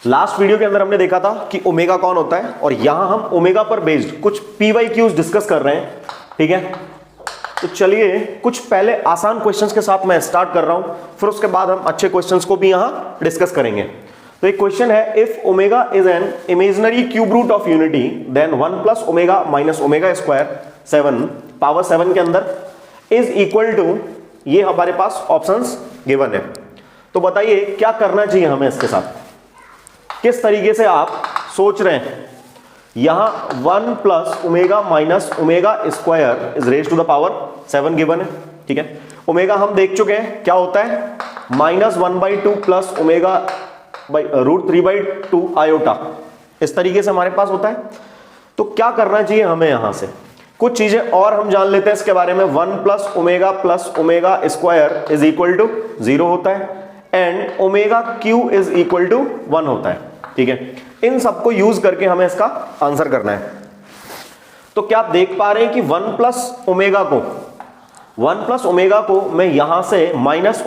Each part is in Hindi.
लास्ट वीडियो के अंदर हमने देखा था कि ओमेगा कौन होता है, और यहां हम ओमेगा पर बेस्ड कुछ PYQs डिस्कस कर रहे हैं, ठीक है। तो चलिए कुछ पहले आसान क्वेश्चंस के साथ मैं स्टार्ट कर रहा हूं, फिर उसके बाद हम अच्छे क्वेश्चंस को भी यहां डिस्कस करेंगे। तो एक क्वेश्चन है, if omega is an imaginary cube root of unity then 1 plus omega minus omega square 7 power 7 के अंदर इज इक्वल टू, ये हमारे पास ऑप्शंस गिवन है। तो बताइए क्या करना चाहिए हमें इसके साथ, किस तरीके से आप सोच रहे हैं। यहां 1 plus omega minus omega square is raise to the power 7 given है, ठीक है। ओमेगा हम देख चुके हैं क्या होता है, -1/2 प्लस ओमेगा √3/2 आयोटा, इस तरीके से हमारे पास होता है। तो क्या करना चाहिए हमें, यहां से कुछ चीजें और हम जान लेते हैं इसके बारे में। 1 plus omega square is equal to 0 होता है, and omega cube is equal to 1 होता है, ठीक है। इन सबको यूज करके हमें इसका आंसर करना है। तो क्या आप देख पा रहे हैं कि 1 प्लस ओमेगा को मैं यहां से माइनस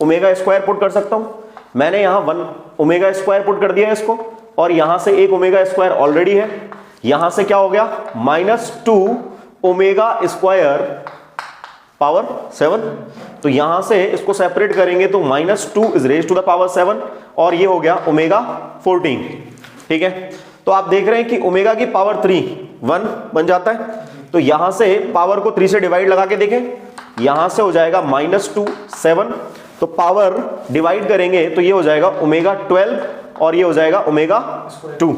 ओमेगा स्क्वायर पुट कर सकता हूं। मैंने यहां 1 ओमेगा स्क्वायर पुट कर दिया है इसको, और यहां से एक ओमेगा स्क्वायर ऑलरेडी है, यहां से क्या हो गया -2 ओमेगा स्क्वायर पावर 7। तो यहां से इसको सेपरेट करेंगे तो -2 is raise to the power 7, और ये हो गया ओमेगा 14, ठीक है। तो आप देख रहे हैं कि ओमेगा की पावर 3 1 बन जाता है। तो यहां से पावर को 3 से डिवाइड लगा के देखें, यहां से हो जाएगा -2 7, तो पावर डिवाइड करेंगे तो ये हो जाएगा ओमेगा 12, और ये हो जाएगा ओमेगा 2,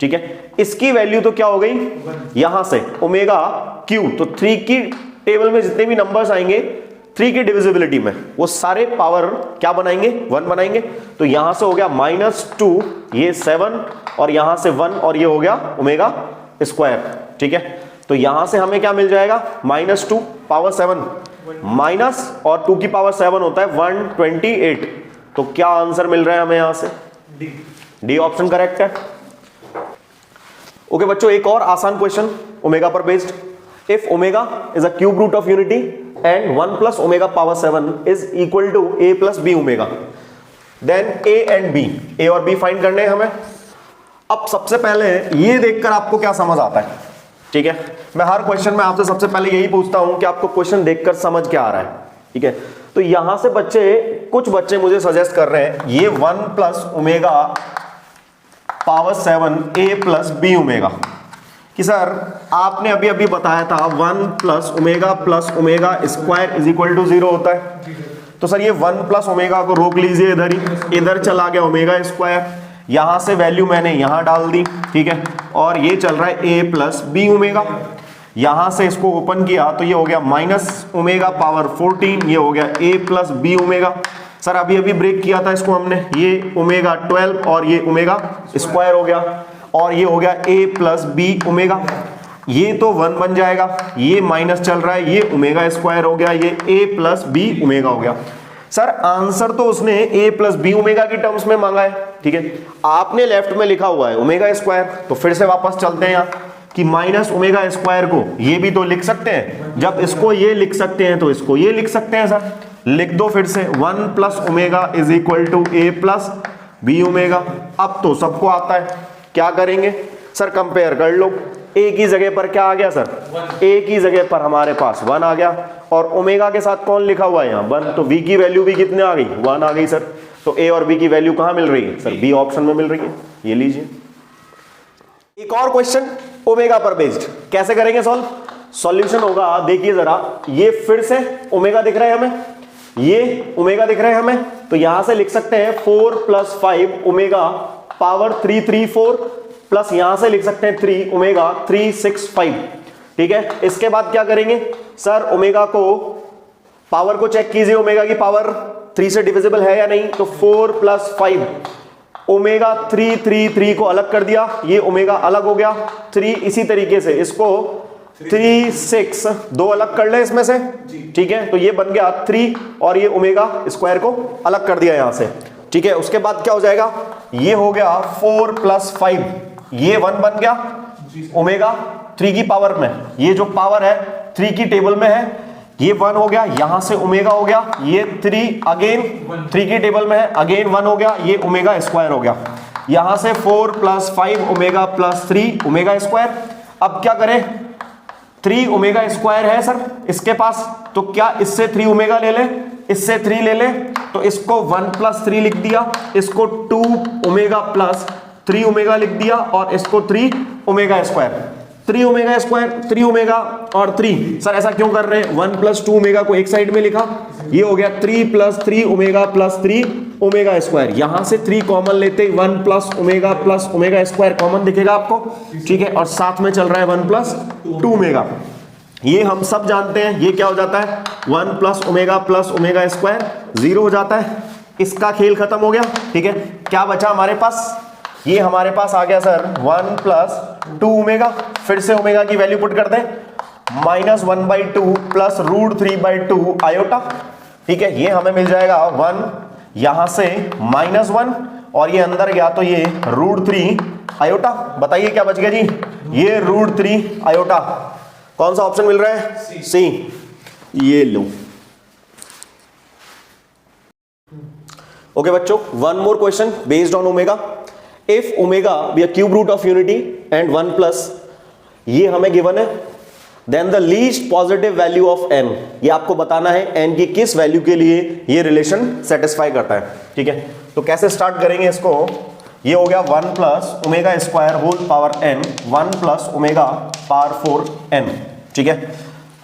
ठीक है। इसकी वैल्यू तो क्या हो गई, यहां से ओमेगा क्यू, तो 3 की टेबल में जितने भी नंबर्स आएंगे 3 की डिविजिबिलिटी में वो सारे पावर क्या बनाएंगे, 1 बनाएंगे। तो यहां से हो गया -2, ये 7, और यहां से 1, और ये हो गया ओमेगा स्क्वायर, ठीक है। तो यहां से हमें क्या मिल जाएगा, -2 पावर 7 माइनस, और 2 की पावर 7 होता है 128। तो क्या आंसर मिल रहा है हमें यहां से, डी ऑप्शन करेक्ट है। ओके बच्चों, एक और आसान क्वेश्चन ओमेगा पर based. If omega is a cube root of unity and 1 plus omega power 7 is equal to a plus B omega, then a and b, a और b फाइंड करने हैं हमें। अब सबसे पहले ये देखकर आपको क्या समझ आता है, ठीक है। मैं हर क्वेश्चन में आपसे सबसे पहले यही पूछता हूं कि आपको क्वेश्चन देखकर समझ क्या आ रहा है, ठीक है। तो यहां से कुछ बच्चे मुझे सजेस्ट कर रहे हैं ये 1 plus omega power 7 a plus B omega, कि सर आपने अभी अभी बताया था 1 plus omega square is equal to 0 होता है। तो सर ये 1 प्लस ओमेगा को रोक लीजिए, इधर ही, इधर चला गया ओमेगा स्क्वायर, यहां से वैल्यू मैंने यहां डाल दी, ठीक है। और ये चल रहा है a प्लस बी ओमेगा, यहां से इसको ओपन किया तो ये हो गया -ओमेगा पावर 14, ये हो गया a plus B omega. Sir अभी अभी ब्रेक किया था इसको हमने, ये ओमेगा 12 और ये ओमेगा स्क्वायर हो गया, और ये हो गया a प्लस बी ओमेगा। ये तो 1 बन जाएगा, ये माइनस चल रहा है, ये ओमेगा स्क्वायर हो गया, ये a प्लस बी ओमेगा हो गया। सर आंसर तो उसने a प्लस बी ओमेगा की टर्म्स में मांगा है, ठीक है। आपने लेफ्ट में लिखा हुआ है ओमेगा स्क्वायर, तो फिर से वापस चलते हैं यहाँ कि माइनस ओमेगा स्क्वायर को ये भी तो लिख सकते हैं, जब इसको ये लिख सकते हैं तो इसको ये लिख सकते हैं। सर लिख दो फिर से, 1 plus omega is equal to a plus B omega. अब तो सबको आता है, क्या करेंगे सर, कंपेयर कर लो। a की जगह पर क्या आ गया सर, a की जगह पर हमारे पास 1 आ गया, और ओमेगा के साथ कौन लिखा हुआ है यहाँ 1, तो v की वैल्यू भी कितने आ गई, 1 आ गई सर। तो a और b की वैल्यू कहाँ मिल रही है सर, b ऑप्शन में मिल रही है, ये लीजिए। एक और क्वेश्चन ओमेगा पर बेस्ड, कैसे करेंगे सॉल्व। सॉल्यूशन होगा, देखिए जरा, ये फिर से ओमेगा दिख रहा है हमें, ये ओमेगा दिख रहा है हमें, तो यहां से लिख सकते हैं 4 + 5 ओमेगा पावर 334, प्लस यहां से लिख सकते हैं 3 ओमेगा 365, ठीक है। इसके बाद क्या करेंगे सर, ओमेगा को पावर को चेक कीजिए, ओमेगा की पावर 3 से डिविजिबल है या नहीं। तो 4 + 5 ओमेगा 3 को अलग कर दिया, ये ओमेगा अलग हो गया, 3 इसी तरीके से इसको 3 6 2 अलग कर ले इसमें से, ठीक है। तो ये बन गया 3, और ये ओमेगा स्क्वायर को अलग कर दिया यहां से, ठीक है। उसके बाद क्या हो जाएगा, ये हो गया 4 + 5, ये 1 बन गया ओमेगा 3 की पावर में, ये जो पावर है 3 की टेबल में है, ये 1 हो गया, यहां से ओमेगा हो गया, ये 3 अगेन 3 की टेबल में है, अगेन 1 हो गया, ये ओमेगा स्क्वायर हो गया, यहां से 4 + 5 ओमेगा + 3 ओमेगा स्क्वायर। अब क्या करें, 3 ओमेगा स्क्वायर है सर इसके पास, तो क्या इससे 3 ओमेगा ले ले, इससे 3 ले ले, तो इसको 1 + 3 लिख दिया, इसको 2 ओमेगा + 3 ओमेगा लिख दिया, और इसको 3 omega square, 3 omega square, 3 omega और 3। सर ऐसा क्यों कर रहे हैं, 1 + 2 ओमेगा को एक साइड में लिखा, ये हो गया 3 + 3 ओमेगा + 3 ओमेगा स्क्वायर, यहां से 3 कॉमन लेते 1 + ओमेगा स्क्वायर कॉमन दिखेगा आपको, ठीक है, और साथ में चल रहा है 1 + 2 ओमेगा। ये हम सब जानते हैं, ये क्या हो जाता है 1 + ओमेगा स्क्वायर 0 हो जाता है, इसका खेल खत्म हो गया, ठीक है। क्या बचा हमारे पास, ये हमारे पास आ गया सर 1 + 2 ओमेगा, फिर से ओमेगा की वैल्यू पुट कर दें, -1/2 + √3/2 आयोटा, ठीक है, ये हमें मिल जाएगा 1, यहां से -1 और ये अंदर गया तो ये √3 आयोटा। बताइए क्या बच गया जी, ये √3 आयोटा। कौन सा ऑप्शन मिल रहा है, सी। ये लो। ओके बच्चों, one more question based on omega. If omega be a cube root of unity and 1+, ये हमें गिवन है, then the least positive value of n, ये आपको बताना है n की किस वैल्यू के लिए ये रिलेशन सेटिस्फाई करता है, ठीक है। तो कैसे स्टार्ट करेंगे इसको, ये हो गया 1 + omega square whole power n, 1 + omega power 4n, ठीक है।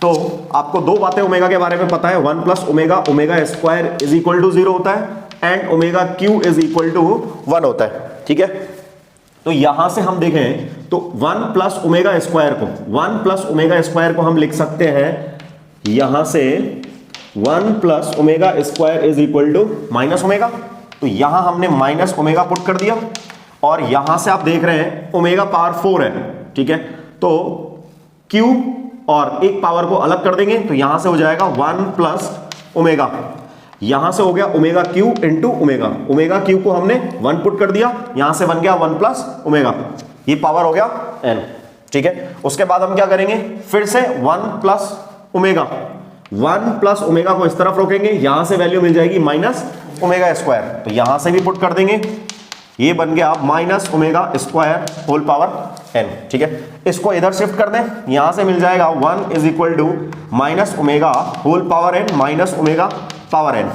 तो आपको दो बातें ओमेगा के बारे में पता है, 1 + omega square is equal to 0 होता है and omega cube is equal to 1 होता है, ठीक है। तो यहां से हम देखें तो 1 + ओमेगा स्क्वायर को, 1 + ओमेगा स्क्वायर को हम लिख सकते हैं यहां से 1 + omega square is equal to -omega, तो यहां हमने -ओमेगा पुट कर दिया, और यहां से आप देख रहे हैं ओमेगा पावर 4 है, ठीक है। तो Q और एक पावर को अलग कर देंगे, तो यहां से हो जाएगा 1 + ओमेगा, यहां से हो गया omega cube into omega, omega cube को हमने 1 पुट कर दिया, यहां से बन गया 1 + ओमेगा, ये पावर हो गया n, ठीक है। उसके बाद हम क्या करेंगे, फिर से 1 + ओमेगा, 1 + ओमेगा को इस तरफ रोकेंगे, यहां से वैल्यू मिल जाएगी -ओमेगा स्क्वायर, तो यहां से भी पुट कर देंगे, ये बन गया -omega square whole power n, ठीक है। इसको इधर शिफ्ट कर दें, यहां से मिल जाएगा 1 = -omega whole power n -omega power n,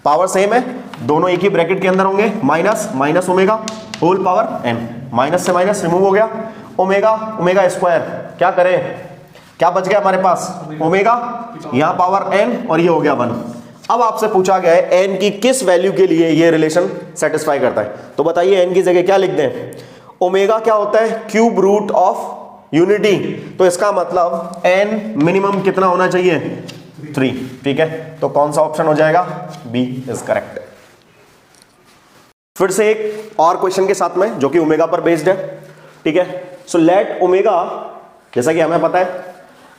power same है, दोनों एक ही ब्रैकेट के अंदर होंगे, minus omega whole power n, minus से माइनस रिमूव हो गया, ओमेगा स्क्वायर, क्या करें, क्या बच गया हमारे पास, ओमेगा, यहां पावर n और ये हो गया 1। अब आपसे पूछा गया है n की किस वैल्यू के लिए ये रिलेशन सेटिस्फाई करता है, तो बताइए n की जगह क्या लिख दें, ओमेगा क्या होता है, क्यूब रूट ऑफ यूनिटी, तो इसका मतलब n मिनिमम कितना होना चाहिए, 3, ठीक है। तो कौन सा ऑप्शन हो जाएगा, बी इज करेक्ट। फिर से एक और क्वेश्चन के साथ में जो कि ओमेगा पर बेस्ड है, ठीक है। सो लेट ओमेगा, जैसा कि हमें पता है,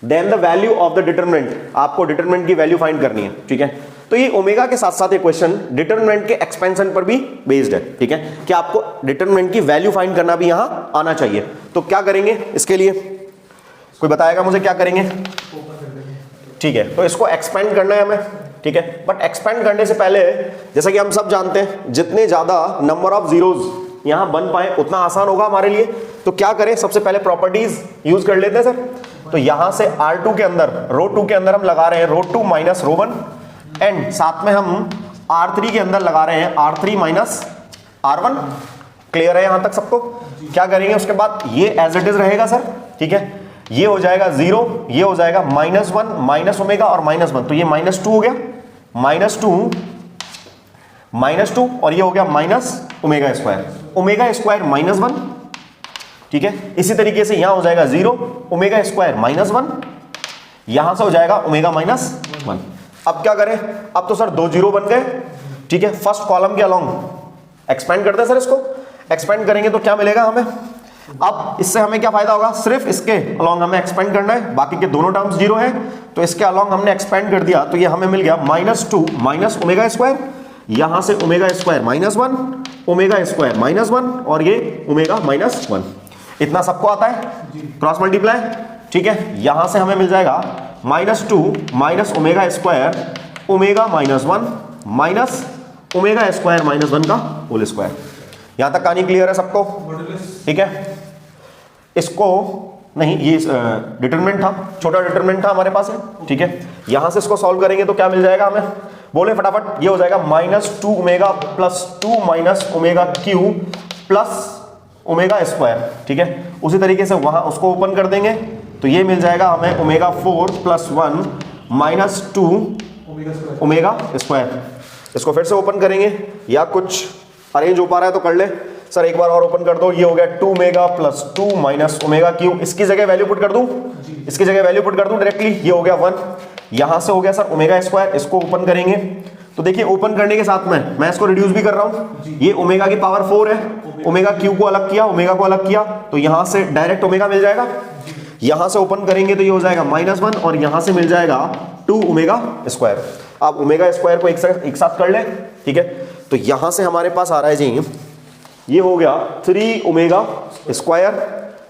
then the value of the determinant, आपको डिटरमिनेंट की वैल्यू फाइंड करनी है, ठीक है। तो ये ओमेगा के साथ साथ ये क्वेश्चन डिटरमिनेंट के एक्सपेंशन पर भी बेस्ड है, ठीक है, कि आपको डिटरमिनेंट की वैल्यू फाइंड करना भी यहां आना चाहिए। तो क्या करेंगे इसके लिए, कोई बताएगा मुझे क्या करेंगे, ठीक है। तो इसको एक्सपेंड करना है हमें, ठीक है, बट एक्सपेंड करने से पहले जैसा कि हम सब जानते हैं, जितने ज्यादा नंबर ऑफ जीरोज यहां बन पाए उतना आसान होगा हमारे लिए। तो क्या करें, सबसे पहले प्रॉपर्टीज यूज कर लेते हैं सर। तो यहां से R2 के अंदर, रो 2 के अंदर हम लगा रहे हैं रो 2 - रो 1, एंड साथ में हम R3 के अंदर लगा रहे हैं R3 - R1। क्लियर है यहां तक सबको? क्या करेंगे उसके बाद, ये एज इट इज रहेगा सर, ठीक है, ये हो जाएगा 0, ये हो जाएगा -1 -ओमेगा और -1, तो ये -2 हो गया, -2 और ये हो गया -ओमेगा स्क्वायर, ओमेगा स्क्वायर -1, ठीक है। इसी तरीके से यहां हो जाएगा 0, ओमेगा स्क्वायर -1, यहां से हो जाएगा ओमेगा -1। अब क्या करें, अब तो सर 2 0 बन गए, ठीक है। फर्स्ट कॉलम के अलोंग एक्सपेंड करते हैं सर, इसको एक्सपेंड करेंगे तो क्या मिलेगा हमें, अब इससे हमें क्या फायदा होगा, सिर्फ इसके अलोंग हमें एक्सपेंड करना है, बाकी के दोनों टर्म्स 0 है, तो इसके अलोंग हमने एक्सपेंड कर दिया, तो ये हमें मिल गया -2 ओमेगा स्क्वायर, यहां से ओमेगा स्क्वायर -1, ओमेगा स्क्वायर -1 और ये ओमेगा -1। इतना सबको आता है, क्रॉस मल्टीप्लाई, ठीक है। यहां से हमें मिल जाएगा -2 minus omega square omega -1 minus omega square -1 का होल स्क्वायर। यहां तक कहानी क्लियर है सबको? ठीक है, इसको नहीं, ये डिटरमिनेंट था, छोटा डिटरमिनेंट था हमारे पास है। ठीक है, यहां से इसको सॉल्व करेंगे तो क्या मिल जाएगा हमें, बोले फटाफट। ये हो जाएगा -2 omega plus 2 minus omega cube plus omega square. ठीक है, उसी तरीके से वहां उसको ओपन कर देंगे तो ये मिल जाएगा हमें omega 4 plus 1 minus 2 omega square. इसको फिर से ओपन करेंगे, या कुछ अरेंज हो पा रहा है तो कर ले सर, एक बार और ओपन कर दो। ये हो गया 2 omega plus 2 minus omega cube. इसकी जगह वैल्यू पुट कर दूं, इसकी जगह वैल्यू पुट कर दूं डायरेक्टली। ये हो गया 1, यहां से हो गया सर ओमेगा स्क्वायर। इसको ओपन करेंगे तो देखिए, ओपन करने के साथ में मैं इसको रिड्यूस भी कर रहा हूं। ये ओमेगा की पावर 4 है, ओमेगा क्यू को अलग किया, ओमेगा को अलग किया, तो यहां से डायरेक्ट ओमेगा मिल जाएगा। यहां से ओपन करेंगे तो ये हो जाएगा -1 और यहां से मिल जाएगा 2 ओमेगा स्क्वायर। आप ओमेगा स्क्वायर को एक साथ कर ले। ठीक है, तो यहां से हमारे पास आ रहा है जी, ये हो गया 3 ओमेगा स्क्वायर।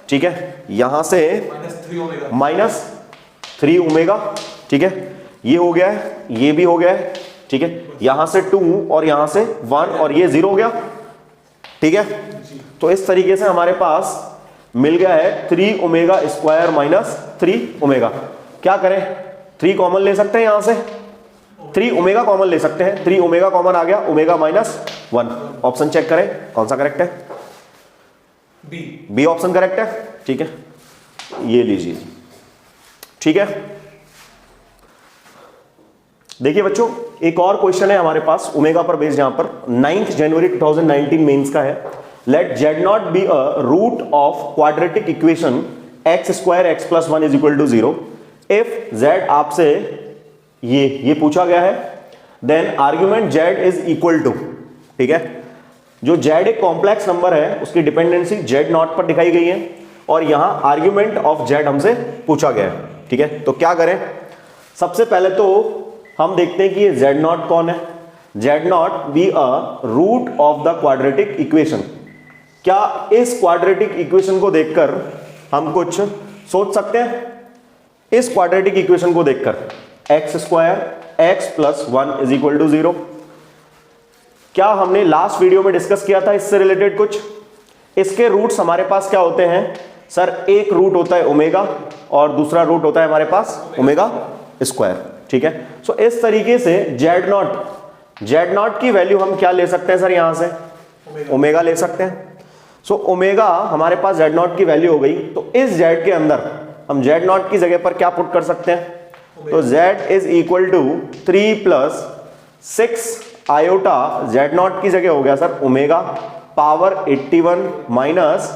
ठीक है, यहां से -3 ओमेगा। ठीक है, ये हो गया है, ये भी हो गया है। ठीक है, यहां से 2 और यहां से 1 और ये 0 हो गया। ठीक है, तो इस तरीके से हमारे पास मिल गया है 3 ओमेगा स्क्वायर माइनस 3 ओमेगा। क्या करें, 3 कॉमन ले सकते हैं, यहां से 3 ओमेगा कॉमन ले सकते हैं। 3 ओमेगा कॉमन आ गया, ओमेगा -1। ऑप्शन चेक करें कौन सा करेक्ट है, बी ऑप्शन करेक्ट है। ठीक है, ये लीजिए। ठीक है, देखिए बच्चों, एक और क्वेश्चन है हमारे पास ओमेगा पर बेस्ड, यहां पर 9 जनवरी 2019 मेंस का है। Let z not be a root of quadratic equation x square x plus 1 is equal to 0 इफ z आपसे ये पूछा गया है, then argument z is equal to. ठीक है, जो z एक कॉम्प्लेक्स नंबर है उसकी डिपेंडेंसी z नॉट पर दिखाई गई है और यहां आर्ग्यूमेंट ऑफ z हमसे पूछा गया है। ठीक है, तो क्या करें, सबसे पहले तो हम देखते हैं कि ये z नॉट कौन है। z not be a root of the quadratic equation. क्या इस क्वाड्रेटिक इक्वेशन को देखकर हम कुछ सोच सकते हैं? इस क्वाड्रेटिक इक्वेशन को देखकर x square x plus 1 is equal to 0, क्या हमने लास्ट वीडियो में डिस्कस किया था इससे रिलेटेड कुछ? इसके रूट्स हमारे पास क्या होते हैं सर, एक रूट होता है ओमेगा और दूसरा रूट होता है हमारे पास ओमेगा स्क्वायर। ठीक है, सो इस तरीके से जेड नॉट की वैल्यू हम क्या ले सकते हैं सर, यहां से ओमेगा ले सकते हैं। सो ओमेगा हमारे पास जेड नॉट की वैल्यू हो गई, तो इस जेड के अंदर हम जेड नॉट की जगह पर क्या पुट कर सकते हैं, तो z is equal to 3 plus 6 iota z not की जगह हो गया sir omega power 81 minus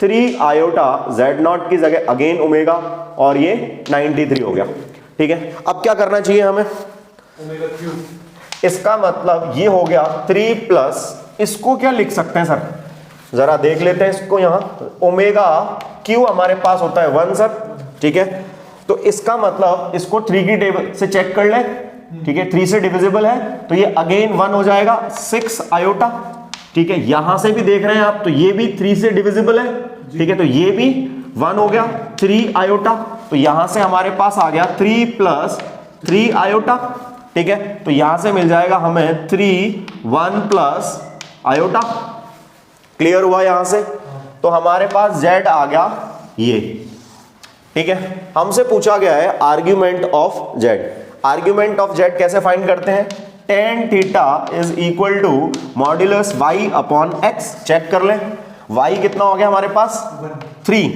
3 iota z not की जगह अगेन ओमेगा और ये 93 हो गया। ठीक है, अब क्या करना चाहिए हमें, ओमेगा क्यूब। इसका मतलब ये हो गया 3 प्लस, इसको क्या लिख सकते हैं सर, जरा देख लेते हैं इसको। यहां ओमेगा क्यू हमारे पास होता है 1 सर। ठीक है, तो इसका मतलब इसको 3 की टेबल से चेक कर ले। ठीक है, 3 से डिविजिबल है तो ये अगेन 1 हो जाएगा 6 आयोटा। ठीक है, यहां से भी देख रहे हैं आप तो ये भी 3 से डिविजिबल है। ठीक है, तो ये भी 1 हो गया 3 आयोटा, तो यहां से हमारे पास आ गया 3 प्लस 3 आयोटा। ठीक है, तो यहां से मिल जाएगा हमें 3 1 प्लस आयोटा। क्लियर हुआ यहां से, तो हमारे पास z आ गया ये। ठीक है, हमसे पूछा गया है argument of z। Argument of z कैसे फाइंड करते हैं, tan theta is equal to modulus y upon x। Check कर लें, y कितना हो गया हमारे पास 3,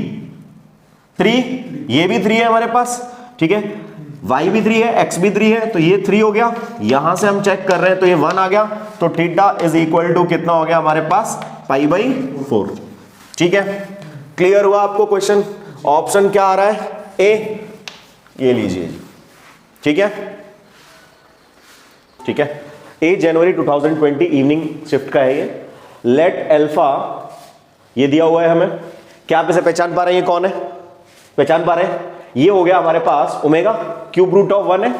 ये भी 3 है हमारे पास। ठीक है, y भी 3 है, x भी 3 है, तो ये 3 हो गया। यहां से हम चेक कर रहे हैं तो ये 1 आ गया, तो थीटा इज इक्वल टू कितना हो गया हमारे पास π/4। ठीक है, क्लियर हुआ आपको क्वेश्चन? ऑप्शन क्या आ रहा है, ए, ये लीजिए जी। ठीक है, ठीक है, 8 जनवरी 2020 इवनिंग शिफ्ट का है ये। लेट अल्फा, ये दिया हुआ है हमें, क्या आप इसे पहचान पा रहे हैं, ये कौन है, पहचान पा रहे हैं? ये हो गया हमारे पास ओमेगा, क्यूब रूट ऑफ 1 है।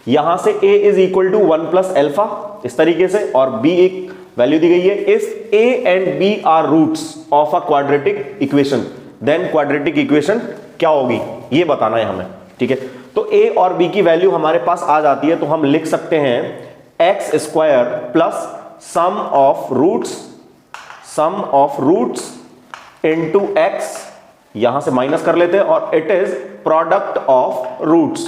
यहां से a is equal to 1 plus alpha इस तरीके से, और b एक वैल्यू दी गई है। If a and b are roots of a quadratic equation, then quadratic equation क्या होगी ये बताना है हमें। ठीक है, तो a और b की वैल्यू हमारे पास आ जाती है, तो हम लिख सकते हैं x square plus sum of roots into x, यहां से माइनस कर लेते हैं, और it is product of roots.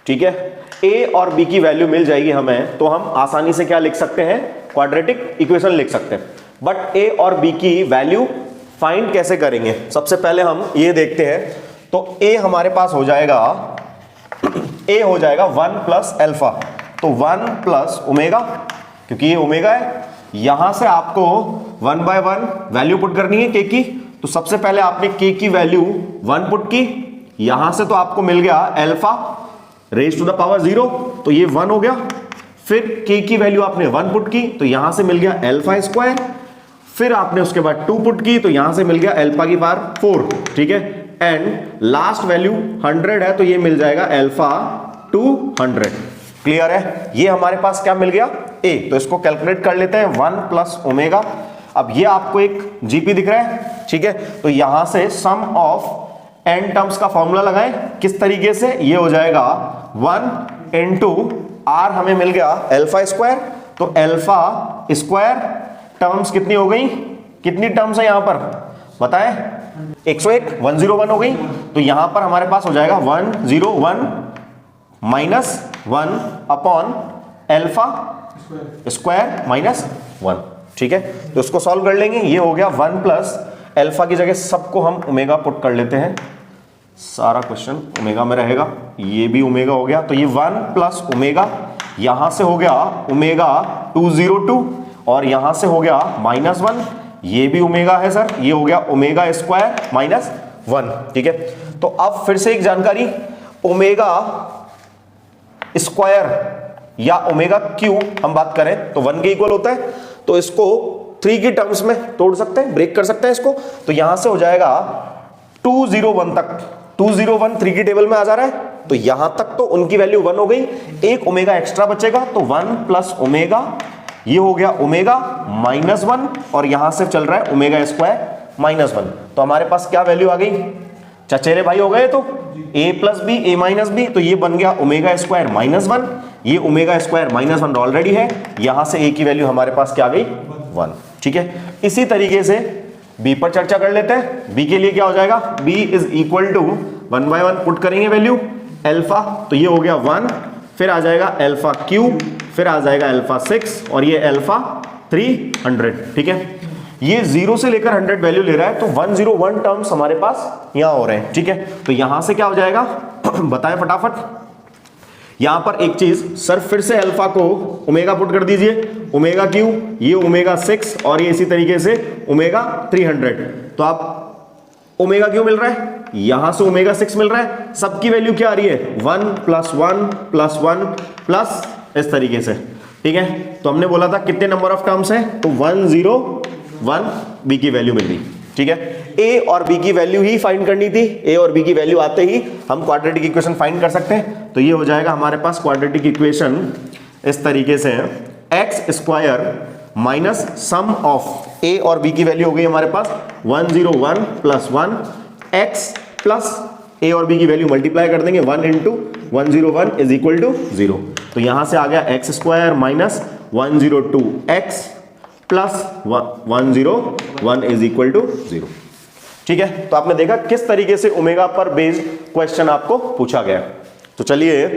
ठीक है, a और b की वैल्यू मिल जाएगी हमें, तो हम आसानी से क्या लिख सकते हैं, क्वाड्रेटिक इक्वेशन लिख सकते हैं। बट a और b की वैल्यू फाइंड कैसे करेंगे, सबसे पहले हम ये देखते हैं। तो a हमारे पास हो जाएगा, a हो जाएगा 1 प्लस एल्फा, तो 1 प्लस ओमेगा, क्योंकि ये ओमेगा है, यहां से आपको 1/1 वैल्यू पुट करनी है k की। तो सबसे पहले आपने k की वैल्यू 1 पुट की, यहां से तो आपको मिल गया alpha raise to the power 0, तो ये 1 हो गया। फिर k की वैल्यू आपने 1 पुट की, तो यहां से मिल गया एल्फा स्क्वायर। फिर आपने उसके बाद 2 पुट की, तो यहां से मिल गया एल्फा की पावर 4। ठीक है, एंड लास्ट वैल्यू 100 है, तो ये मिल जाएगा एल्फा 200। क्लियर है, ये हमारे पास क्या मिल गया, a। तो इसको कैलकुलेट कर लेते हैं, 1 प्लस ओमेगा। अब ये आपको एक जीपी दिख रहा है, ठीक है, तो यहां से सम ऑफ n टर्म्स का फॉर्मूला लगाएं। किस तरीके से, ये हो जाएगा 1 इंटू r, हमें मिल गया एल्फा स्क्वायर, तो एल्फा स्क्वायर टर्म्स कितनी हो गई, कितनी टर्म्स है यहां पर बताएं, 101 101 हो गई। तो यहां पर हमारे पास हो जाएगा 101 minus 1 upon alpha square minus 1। ठीक है, तो इसको सॉल्व कर लेंगे, ये हो गया 1 प्लस एल्फा की जगह सबको हम ओमेगा पुट कर लेते हैं, सारा क्वेश्चन ओमेगा में रहेगा, ये भी ओमेगा हो गया। तो ये 1 प्लस ओमेगा, यहां से हो गया ओमेगा 202, और यहां से हो गया -1, ये भी ओमेगा है सर, ये हो गया ओमेगा स्क्वायर माइनस 1। ठीक है, तो अब फिर से एक जानकारी, ओमेगा स्क्वायर या ओमेगा क्यू हम बात करें तो 1 के इक्वल होता है, तो इसको 3 की टर्म्स में तोड़ सकते हैं, ब्रेक कर सकते हैं इसको। तो यहां से हो जाएगा 201 तक, 201 3 की टेबल में आ जा रहा है, तो यहां तक तो उनकी वैल्यू 1 हो गई, एक ओमेगा एक्स्ट्रा बचेगा, तो 1 प्लस ओमेगा, ये हो गया ओमेगा -1, और यहां से चल रहा है ओमेगा स्क्वायर -1। तो हमारे पास क्या वैल्यू आ गई, चचेरे भाई हो गए, तो a plus B a minus B, तो ये बन गया ओमेगा स्क्वायर -1, ये ओमेगा स्क्वायर -1 ऑलरेडी है, यहां से a की वैल्यू हमारे पास क्या आ गई 1। ठीक है, इसी तरीके से b पर चर्चा कर लेते हैं। b के लिए क्या हो जाएगा, b is equal to 1/1 put करेंगे वैल्यू एल्फा, तो ये हो गया 1, फिर आ जाएगा एल्फा क्यूब, फिर आ जाएगा एल्फा 6, और ये एल्फा 300। ठीक है, ये 0 से लेकर 100 वैल्यू ले रहा है, तो 101 टर्म्स हमारे पास यहां हो रहे हैं। ठीक है, तो यहां से क्या हो जाएगा बताएं फटाफट। यहां पर एक चीज सर, फिर से अल्फा को ओमेगा पुट कर दीजिए, ओमेगा क्यू, ये ओमेगा 6, और ये इसी तरीके से ओमेगा 300। तो आप ओमेगा क्यू मिल रहा है, यहां से ओमेगा 6 मिल रहा है, सबकी वैल्यू क्या आ रही है 1 प्लस 1 प्लस 1 प्लस, इस तरीके से। ठीक है, तो हमने बोला था कितने नंबर ऑफ टर्म्स हैं, तो 101 बी की वैल्यू मिल रही। ठीक है, ए और बी की वैल्यू ही फाइंड करनी थी, ए और बी की वैल्यू आते ही हम क्वाड्रेटिक इक्वेशन फाइंड कर सकते हैं। तो ये हो जाएगा हमारे पास क्वाड्रेटिक इक्वेशन इस तरीके से है, X square minus sum of A और बी की वैल्यू हो गई हमारे पास 101 प्लस 1, एक्स प्लस ए और बी की वैल्यू मल्टीप्लाई कर देंगे, 1 इंटू 101 इज इक्वल टू 0। तो यहां से आ गया x square minus 102 x plus 101 is equal to 0। ठीक है, तो आपने देखा किस तरीके से ओमेगा पर बेस्ड क्वेश्चन आपको पूछा गया। तो चलिए